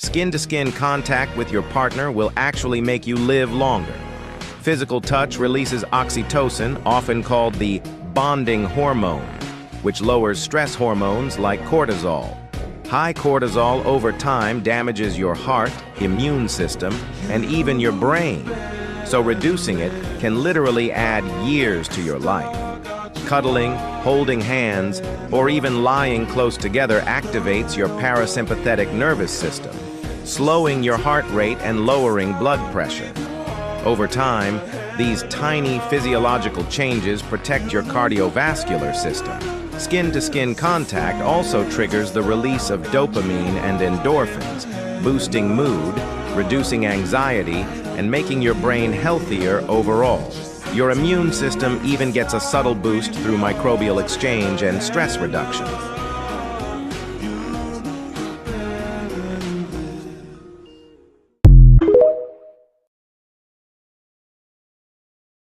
Skin-to-skin contact with your partner will actually make you live longer. Physical touch releases oxytocin, often called the bonding hormone, which lowers stress hormones like cortisol. High cortisol over time damages your heart, immune system, and even your brain. So reducing it can literally add years to your life. Cuddling, holding hands, or even lying close together activates your parasympathetic nervous system, slowing your heart rate and lowering blood pressure. Over time, these tiny physiological changes protect your cardiovascular system. Skin-to-skin contact also triggers the release of dopamine and endorphins, boosting mood, reducing anxiety, and making your brain healthier overall. Your immune system even gets a subtle boost through microbial exchange and stress reduction.